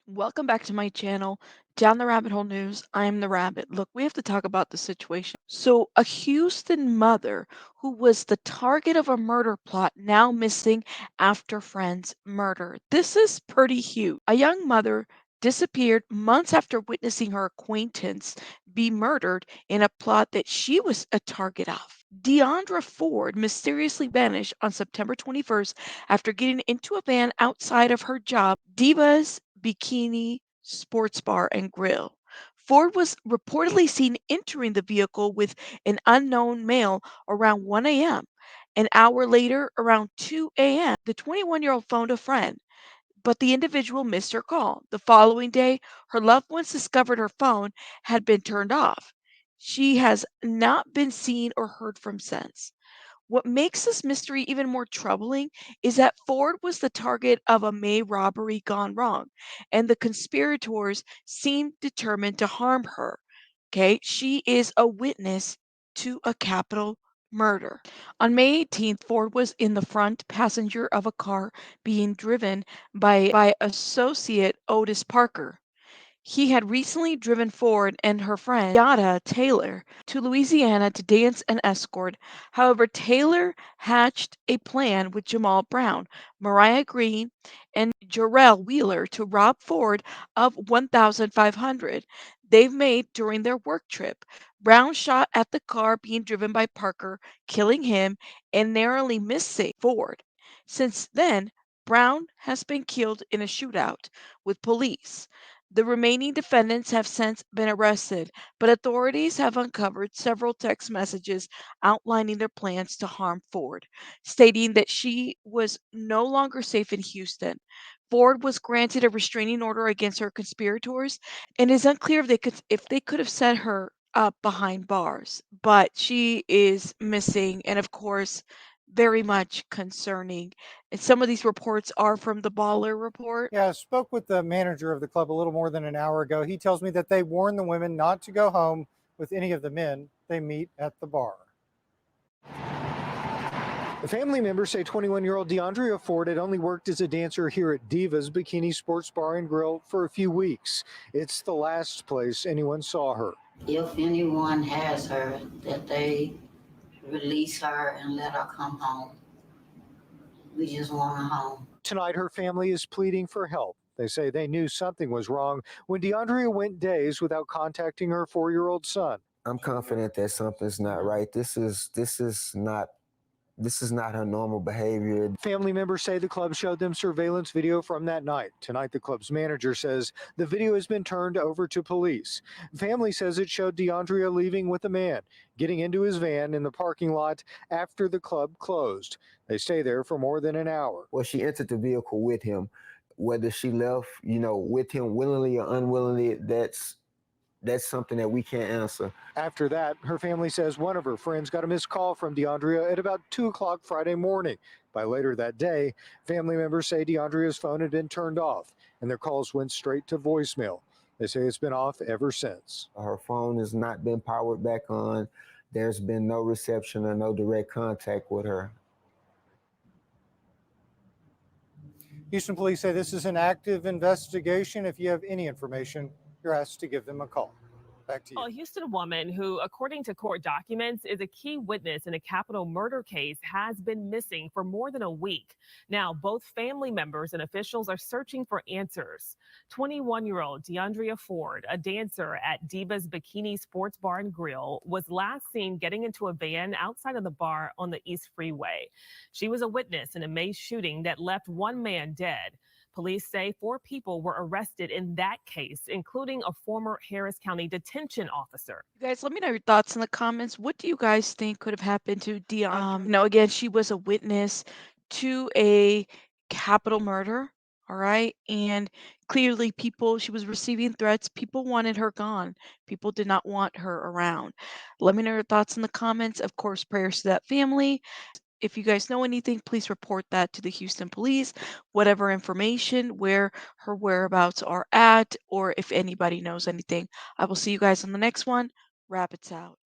Welcome back to my channel, Down the Rabbit Hole News. I'm the rabbit. Look, we have to talk about the situation. So, a Houston mother who was the target of a murder plot now missing after friend's murder. This is pretty huge. A young mother disappeared months after witnessing her acquaintance be murdered in a plot that she was a target of. Deundrea Ford mysteriously vanished on September 21st after getting into a van outside of her job, Diva's Bikini Sports Bar and Grill. Ford was reportedly seen entering the vehicle with an unknown male around 1 a.m. An hour later, around 2 a.m., the 21-year-old phoned a friend, but the individual missed her call. The following day, her loved ones discovered her phone had been turned off. She has not been seen or heard from since. What makes this mystery even more troubling is that Ford was the target of a May robbery gone wrong, and the conspirators seem determined to harm her. Okay, she is a witness to a capital murder. On May 18th, Ford was in the front passenger of a car being driven by associate Otis Parker. He had recently driven Ford and her friend, Yada Taylor, to Louisiana to dance and escort. However, Taylor hatched a plan with Jamal Brown, Mariah Green, and Jarrell Wheeler to rob Ford of 1,500 they've made during their work trip. Brown shot at the car being driven by Parker, killing him and narrowly missing Ford. Since then, Brown has been killed in a shootout with police. The remaining defendants have since been arrested, but authorities have uncovered several text messages outlining their plans to harm Ford, stating that she was no longer safe in Houston. Ford was granted a restraining order against her conspirators, and it's unclear if they could have set her up behind bars. But she is missing, and of course, very much concerning. And some of these reports are from the Baller Report. Yeah, I spoke with the manager of the club a little more than an hour ago. He tells me that they warn the women not to go home with any of the men they meet at the bar. The family members say 21-year-old Deundrea Ford had only worked as a dancer here at Diva's Bikini Sports Bar and Grill for a few weeks. It's the last place anyone saw her. If anyone has her, that they release her and let her come home. We just want her home. Tonight, her family is pleading for help. They say they knew something was wrong when Deundrea went days without contacting her 4-year-old son. I'm confident that something's not right. This is not her normal behavior. Family members say the club showed them surveillance video from that night. Tonight, the club's manager says the video has been turned over to police. Family says it showed Deundrea leaving with a man, getting into his van in the parking lot after the club closed. They stay there for more than an hour. Well, she entered the vehicle with him. Whether she left, with him willingly or unwillingly, that's something that we can't answer. After that, her family says one of her friends got a missed call from Deundrea at about 2 o'clock Friday morning. By later that day, family members say Deundrea's phone had been turned off and their calls went straight to voicemail. They say it's been off ever since. Her phone has not been powered back on. There's been no reception or no direct contact with her. Houston police say this is an active investigation. If you have any information, you're asked to give them a call. Back to you. A Houston woman who, according to court documents, is a key witness in a capital murder case has been missing for more than a week. Now, both family members and officials are searching for answers. 21-year-old Deundrea Ford, a dancer at Diva's Bikini Sports Bar and Grill, was last seen getting into a van outside of the bar on the East Freeway. She was a witness in a May shooting that left one man dead. Police say 4 people were arrested in that case, including a former Harris County detention officer. You guys, let me know your thoughts in the comments. What do you guys think could have happened to Deundrea? Again, she was a witness to a capital murder. All right. And clearly, she was receiving threats. People wanted her gone. People did not want her around. Let me know your thoughts in the comments. Of course, prayers to that family. If you guys know anything, please report that to the Houston police, whatever information, where her whereabouts are at, or if anybody knows anything. I will see you guys on the next one. Rabbits out.